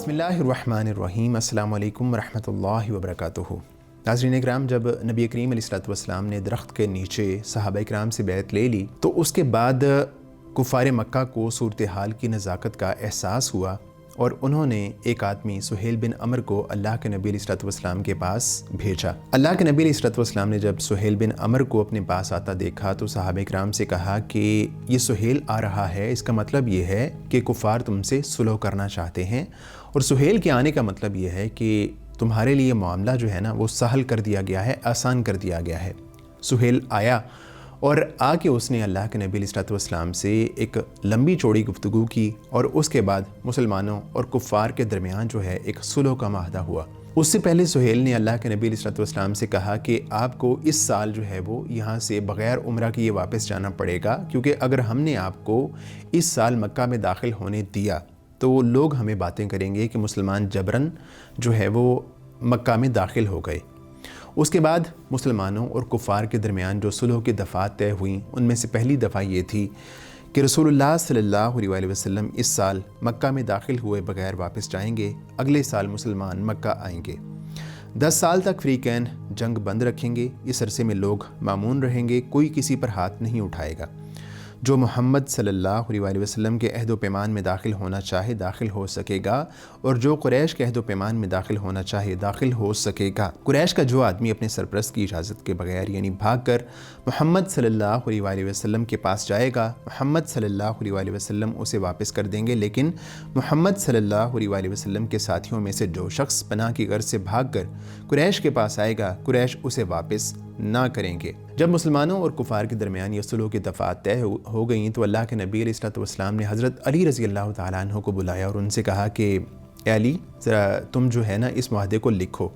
बिस्मिल्लाहिर्रहमानिर्रहीम। अस्सलाम वालेकुम रहमतुल्लाहि व बरकातुहू। नाज़रीन इकराम, जब नबी करीम अलैहिस्सलाम ने दरख्त के नीचे सहाबा इकराम से बैत ले ली तो उसके बाद कुफ़ार मक्का को सूरत हाल की नज़ाकत का एहसास हुआ और उन्होंने एक आदमी सुहेल बिन अमर को अल्लाह के नबी अलैहिस्सलाम के पास भेजा। अल्लाह के नबी अलैहिस्सलाम ने जब सुहेल बिन अमर को अपने पास आता देखा तो सहाबा इकराम से कहा कि ये सुहेल आ रहा है, इसका मतलब ये है कि कुफ़ार तुमसे सुलह करना चाहते हैं और सुहेल के आने का मतलब ये है कि तुम्हारे लिए मामला जो है ना वो सहल कर दिया गया है, आसान कर दिया गया है। सुहेल आया और आके उसने अल्लाह के नबी अलैहिस्सलाम से एक लंबी चौड़ी गुफ्तगू की और उसके बाद मुसलमानों और कुफ़ार के दरमियान जो है एक सुलह का माहदा हुआ। उससे पहले सुहेल ने अल्लाह के नबी अलैहिस्सलाम से कहा कि आपको इस साल जो है वो यहाँ से बग़ैर उम्रा किए वापस जाना पड़ेगा, क्योंकि अगर हमने आपको इस साल मक्का में दाखिल होने दिया तो लोग हमें बातें करेंगे कि मुसलमान जबरन जो है वो मक्का में दाखिल हो गए। उसके बाद मुसलमानों और कुफ़ार के दरमियान जो सुलह की दफ़ात तय हुई उनमें से पहली दफ़ा ये थी कि रसूलुल्लाह सल्लल्लाहु अलैहि वसल्लम इस साल मक्का में दाखिल हुए बगैर वापस जाएंगे, अगले साल मुसलमान मक्का आएंगे। 10 साल तक फ़रीक़ैन जंग बंद रखेंगे, इस अरसे में लोग मामून रहेंगे, कोई किसी पर हाथ नहीं उठाएगा। जो मोहम्मद सल्लल्लाहु अलैहि वसल्लम के अहद व पैमान में दाखिल होना चाहे दाखिल हो सकेगा और जो कुरैश के अहद व पैमान में दाखिल होना चाहे दाखिल हो सकेगा। कुरैश का जो आदमी अपने सरपरस्त की इजाज़त के बगैर यानी भाग कर मोहम्मद सल्लल्लाहु अलैहि वसल्लम के पास जाएगा, मोहम्मद सल्लल्लाहु अलैहि वसल्लम उसे वापस कर देंगे, लेकिन मोहम्मद सल्लल्लाहु अलैहि वसल्लम के साथियों में से जो शख्स पनाह की गर्ज से भाग कर कुरैश के पास आएगा, कुरैश उसे वापस ना करेंगे। जब मुसलमानों और कुफ़ार के दरमियान ये सुलह की दफ़ात तय हो गई तो अल्लाह के नबी अलैहिस्सलाम ने हज़रत अली रज़ी अल्लाह तआला अन्हु को बुलाया और उनसे कहा कि ए अली, ज़रा तुम जो है ना इस मुआहदे को लिखो।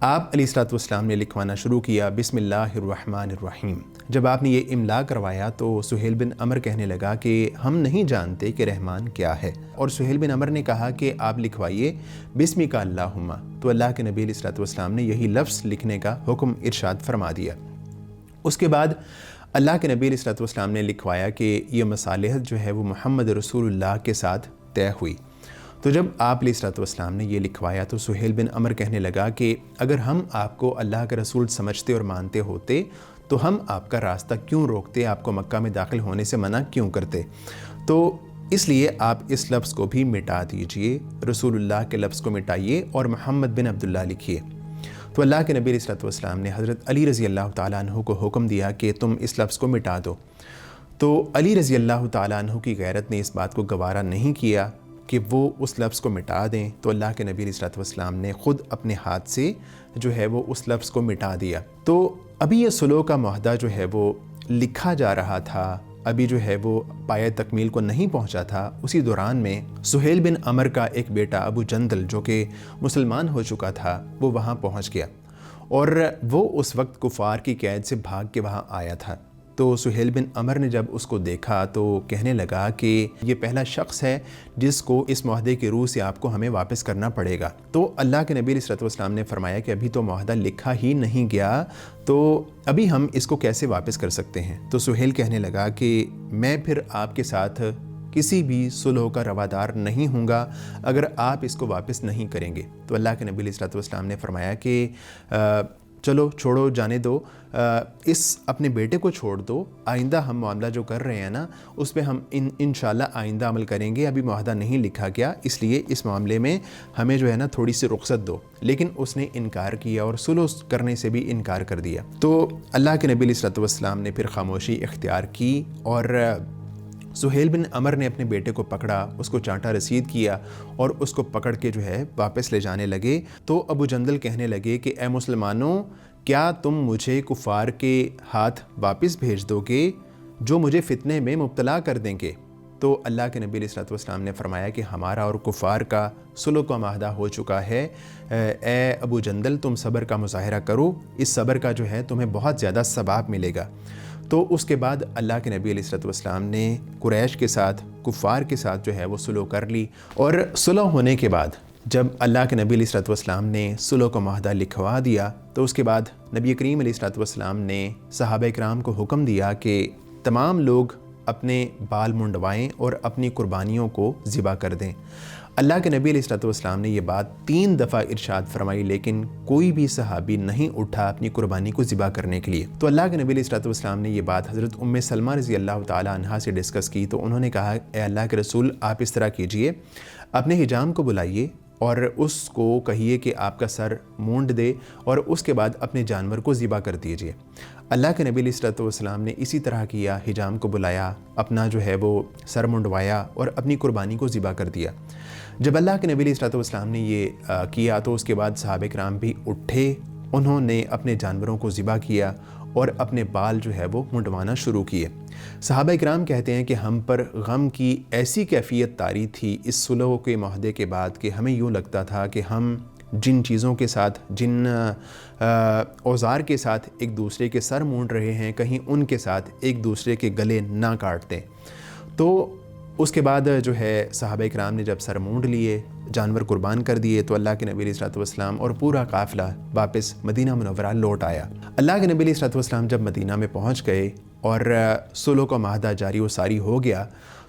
आप अलैहिस्सलाम ने लिखवाना शुरू किया, बिस्मिल्लाहिर्रहमानिर्रहीम। जब आपने ये इमला करवाया तो सुहेल बिन अमर कहने लगा कि हम नहीं जानते कि रहमान क्या है, और सुहेल बिन अमर ने कहा कि आप लिखवाइए बिस्मिका अल्लाहुम्मा। तो अल्लाह के नबी अलैहिस्सलाम ने यही लफ्ज़ लिखने का हुक्म इरशाद फरमा दिया। उसके बाद अल्लाह के नबी अलैहिस्सलाम ने लिखवाया कि ये मसालिहत जो है वो मोहम्मद रसूलुल्लाह के साथ तय हुई। तो जब आप अलैहिस्सलाम ने ये लिखवाया तो सुहेल बिन अमर कहने लगा कि अगर हम आपको अल्लाह के रसूल समझते और मानते होते तो हम आपका रास्ता क्यों रोकते, आपको मक्का में दाखिल होने से मना क्यों करते। तो इसलिए आप इस लफ्ज़ को भी मिटा दीजिए, रसूलुल्लाह के लफ्ज़ को मिटाइए और मोहम्मद बिन अब्दुल्लाह लिखिए। तो अल्लाह के नबी अलैहिस्सलाम ने हज़रत अली रज़ी अल्लाह तआला अन्हु को हुक्म दिया कि तुम इस लफ्ज़ को मिटा दो। तो अली रज़ी अल्लाह तआला अन्हु की गैरत ने इस बात को गवारा नहीं किया कि वो उस लफ्ज़ को मिटा दें, तो अल्लाह के नबी अलैहिस्सलाम ने ख़ुद अपने हाथ से जो है वो उस लफ्ज़ को मिटा दिया। तो अभी ये सुलह का मुआहदा जो है वो लिखा जा रहा था, अभी जो है वो पाया तकमील को नहीं पहुंचा था। उसी दौरान में सुहेल बिन अमर का एक बेटा अबू जंदल जो कि मुसलमान हो चुका था वो वहाँ पहुँच गया और वो उस वक्त कुफ़ार की कैद से भाग के वहाँ आया था। तो सुहेल बिन अमर ने जब उसको देखा तो कहने लगा कि ये पहला शख्स है जिसको इस मुआहदे के रूह से आपको हमें वापस करना पड़ेगा। तो अल्लाह के नबी अलैहिस्सलाम ने फरमाया कि अभी तो मुआहदा लिखा ही नहीं गया, तो अभी हम इसको कैसे वापस कर सकते हैं। तो सुहेल कहने लगा कि मैं फिर आपके साथ किसी भी सुलह का रवादार नहीं हूँगा अगर आप इसको वापस नहीं करेंगे। तो अल्लाह के नबी अलैहिस्सलाम ने फरमाया कि चलो छोड़ो, जाने दो, इस अपने बेटे को छोड़ दो, आइंदा हम मामला जो कर रहे हैं ना उस पर हम इंशाल्लाह आइंदा अमल करेंगे। अभी मुआहदा नहीं लिखा गया, इसलिए इस मामले में हमें जो है ना थोड़ी सी रुख्सत दो। लेकिन उसने इनकार किया और सुलह करने से भी इनकार कर दिया। तो अल्लाह के नबी अलैहिस्सलाम ने फिर खामोशी इख्तियार की और सुहेल बिन अमर ने अपने बेटे को पकड़ा, उसको चांटा रसीद किया और उसको पकड़ के जो है वापस ले जाने लगे। तो अबू जंदल कहने लगे कि ए मुसलमानों, क्या तुम मुझे कुफ़ार के हाथ वापस भेज दोगे जो मुझे फ़ितने में मुब्तला कर देंगे। तो अल्लाह के नबी अलैहिस्सलाम ने फरमाया कि हमारा और कुफ़ार का सुलह का माहदा हो चुका है। ए अबू जंदल, तुम सब्र का मुज़ाहिरा करो, इस सब्र का जो है तुम्हें बहुत ज़्यादा सवाब मिलेगा। तो उसके बाद अल्लाह के नबी अलैहिस्सलाम ने कुरैश के साथ, कुफ़ार के साथ जो है वो सुलह कर ली। और सुलह होने के बाद जब अल्लाह के नबी अलैहिस्सलाम ने सुलह का माहदा लिखवा दिया तो उसके बाद नबी करीम अलैहिस्सलाम ने सहाबा इकराम को हुक्म दिया कि तमाम लोग अपने बाल मुंडवाएं और अपनी कुर्बानियों को ज़िबा कर दें। اللہ کے نبی علیہ الصلوۃ والسلام نے یہ بات 3 دفعہ ارشاد فرمائی، لیکن کوئی بھی صحابی نہیں اٹھا اپنی قربانی کو ذبح کرنے کے لیے۔ تو اللہ کے نبی علیہ الصلوۃ والسلام نے یہ بات حضرت ام سلمہ رضی اللہ تعالی عنہا سے ڈسکس کی، تو انہوں نے کہا اے اللہ کے رسول آپ اس طرح کیجئے، اپنے حجام کو بلائیے اور اس کو کہیے کہ آپ کا سر مونڈ دے اور اس کے بعد اپنے جانور کو ذبح کر دیجئے۔ اللہ کے نبی علیہ الصلوۃ والسلام نے اسی طرح کیا، حجام کو بلایا، اپنا جو ہے وہ سر منڈوایا اور اپنی قربانی کو ذبح کر دیا۔ جب اللہ کے نبی علیہ الصلوۃ والسلام نے یہ کیا تو اس کے بعد صحابہ کرام بھی اٹھے، انہوں نے اپنے جانوروں کو ذبح کیا اور اپنے بال جو ہے وہ منڈوانا شروع کیے۔ صحابہ کرام کہتے ہیں کہ ہم پر غم کی ایسی کیفیت طاری تھی اس صلح کے معاہدے کے بعد کہ ہمیں یوں لگتا تھا کہ ہم جن چیزوں کے ساتھ، جن اوزار کے ساتھ ایک دوسرے کے سر مونڈ رہے ہیں، کہیں ان کے ساتھ ایک دوسرے کے گلے نہ کاٹ دیں۔ تو اس کے بعد جو ہے صحابہ کرام نے جب سر مونڈ لیے، جانور قربان کر دیے، تو اللہ کے نبی علیہ الصلوۃ والسلام اور پورا قافلہ واپس مدینہ منورہ لوٹ آیا۔ اللہ کے نبی علیہ الصلوۃ والسلام جب مدینہ میں پہنچ گئے اور صلح کا معاہدہ جاری و ساری ہو گیا،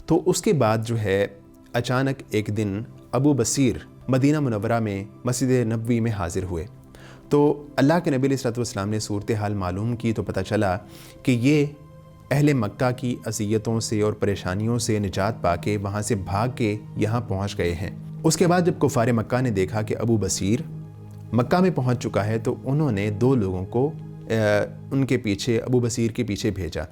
تو اس کے بعد جو ہے اچانک ایک دن ابو بصیر مدینہ منورہ میں مسجد نبوی میں حاضر ہوئے۔ تو اللہ کے نبی علیہ الصلوۃ والسلام نے صورتحال معلوم کی تو پتہ چلا کہ یہ اہل مکہ کی اذیتوں سے اور پریشانیوں سے نجات پا کے وہاں سے بھاگ کے یہاں پہنچ گئے ہیں۔ اس کے بعد جب کفار مکہ نے دیکھا کہ ابو بصیر مکہ میں پہنچ چکا ہے تو انہوں نے 2 لوگوں کو ان کے پیچھے، ابو بصیر کے پیچھے بھیجا۔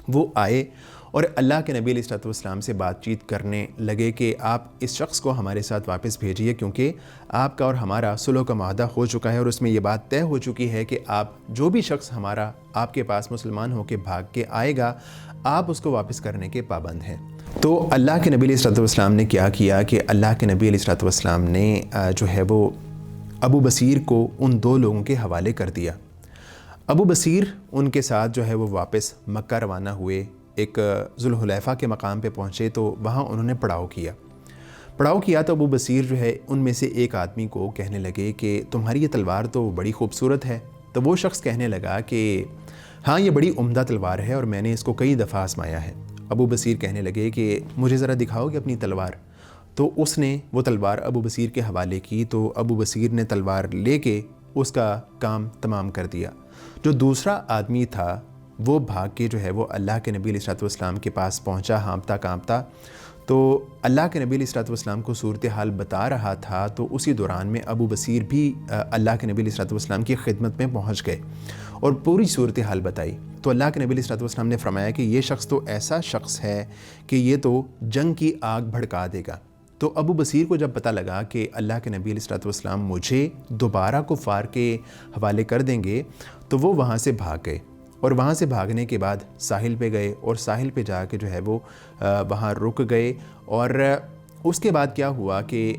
وہ آئے اور اللہ کے نبی علیہ الصلوۃ والسلام سے بات چیت کرنے لگے کہ آپ اس شخص کو ہمارے ساتھ واپس بھیجیے، کیونکہ آپ کا اور ہمارا صلح کا معاہدہ ہو چکا ہے اور اس میں یہ بات طے ہو چکی ہے کہ آپ جو بھی شخص ہمارا آپ کے پاس مسلمان ہو کے بھاگ کے آئے گا، آپ اس کو واپس کرنے کے پابند ہیں۔ تو اللہ کے نبی علیہ الصلوۃ والسلام نے کیا کیا کہ اللہ کے نبی علیہ الصلوۃ والسلام نے جو ہے وہ ابو بصیر کو ان 2 لوگوں کے حوالے کر دیا۔ ابو بصیر ان کے ساتھ جو ہے وہ واپس مکہ روانہ ہوئے، ایک ذوالحلیفہ کے مقام پہ پہنچے تو وہاں انہوں نے پڑاؤ کیا تو ابو بصیر جو ہے ان میں سے ایک آدمی کو کہنے لگے کہ تمہاری یہ تلوار تو بڑی خوبصورت ہے۔ تو وہ شخص کہنے لگا کہ ہاں یہ بڑی عمدہ تلوار ہے اور میں نے اس کو کئی دفعہ آزمایا ہے۔ ابو بصیر کہنے لگے کہ مجھے ذرا دکھاؤ گے اپنی تلوار؟ تو اس نے وہ تلوار ابو بصیر کے حوالے کی تو ابو بصیر نے تلوار لے کے اس کا کام تمام کر دیا۔ جو دوسرا آدمی تھا وہ بھاگ کے جو ہے وہ اللہ کے نبی علیہ الصلوۃ والسلام کے پاس پہنچا ہانپتا کانپتا۔ تو اللہ کے نبی علیہ الصلوۃ والسلام کو صورتحال بتا رہا تھا، تو اسی دوران میں ابو بصیر بھی اللہ کے نبی علیہ الصلوۃ والسلام کی خدمت میں پہنچ گئے اور پوری صورتحال بتائی۔ تو اللہ کے نبی علیہ الصلوۃ والسلام نے فرمایا کہ یہ شخص تو ایسا شخص ہے کہ یہ تو جنگ کی آگ بھڑکا دے گا۔ تو ابو بصیر کو جب پتہ لگا کہ اللہ کے نبی علیہ الصلوۃ والسلام مجھے دوبارہ کفار کے حوالے کر دیں گے، تو وہ وہاں سے بھاگ گئے اور وہاں سے بھاگنے کے بعد ساحل پہ گئے اور ساحل پہ جا کے جو ہے وہ وہاں رک گئے۔ اور اس کے بعد کیا ہوا کہ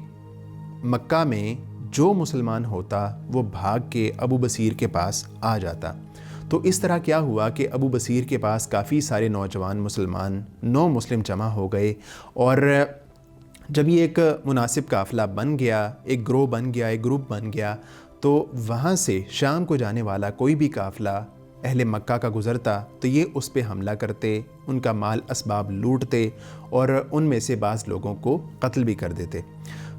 مکہ میں جو مسلمان ہوتا وہ بھاگ کے ابو بصیر کے پاس آ جاتا۔ تو اس طرح کیا ہوا کہ ابو بصیر کے پاس کافی سارے نوجوان مسلمان نو مسلم جمع ہو گئے، اور جب یہ ایک مناسب قافلہ بن گیا، ایک گروہ بن گیا، ایک گروپ بن گیا، تو وہاں سے شام کو جانے والا کوئی بھی قافلہ اہل مکہ کا گزرتا تو یہ اس پہ حملہ کرتے، ان کا مال اسباب لوٹتے اور ان میں سے بعض لوگوں کو قتل بھی کر دیتے۔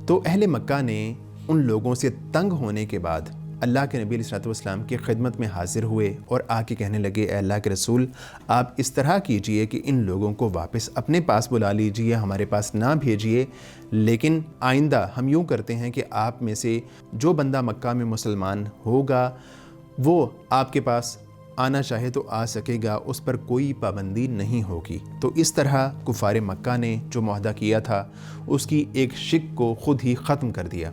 تو اہل مکہ نے ان لوگوں سے تنگ ہونے کے بعد اللہ کے نبی علیہ الصلوۃ والسلام کی خدمت میں حاضر ہوئے اور آ کے کہنے لگے اے اللہ کے رسول، آپ اس طرح کیجئے کہ ان لوگوں کو واپس اپنے پاس بلا لیجئے، ہمارے پاس نہ بھیجئے، لیکن آئندہ ہم یوں کرتے ہیں کہ آپ میں سے جو بندہ مکہ میں مسلمان ہوگا وہ آپ کے پاس آنا چاہے تو آ سکے گا، اس پر کوئی پابندی نہیں ہوگی۔ تو اس طرح کفار مکہ نے جو معاہدہ کیا تھا اس کی ایک شک کو خود ہی ختم کر دیا۔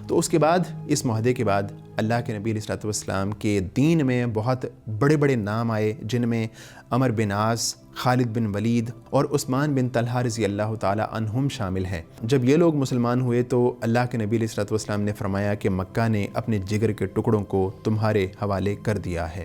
تو اس کے بعد، اس معاہدے کے بعد اللہ کے نبی علیہ الصلوۃ والسلام کے دین میں بہت بڑے بڑے نام آئے، جن میں عمر بن عاص، خالد بن ولید اور عثمان بن طلحہ رضی اللہ تعالی عنہم شامل ہیں۔ جب یہ لوگ مسلمان ہوئے تو اللہ کے نبی علیہ الصلوۃ والسلام نے فرمایا کہ مکہ نے اپنے جگر کے ٹکڑوں کو تمہارے حوالے کر دیا ہے۔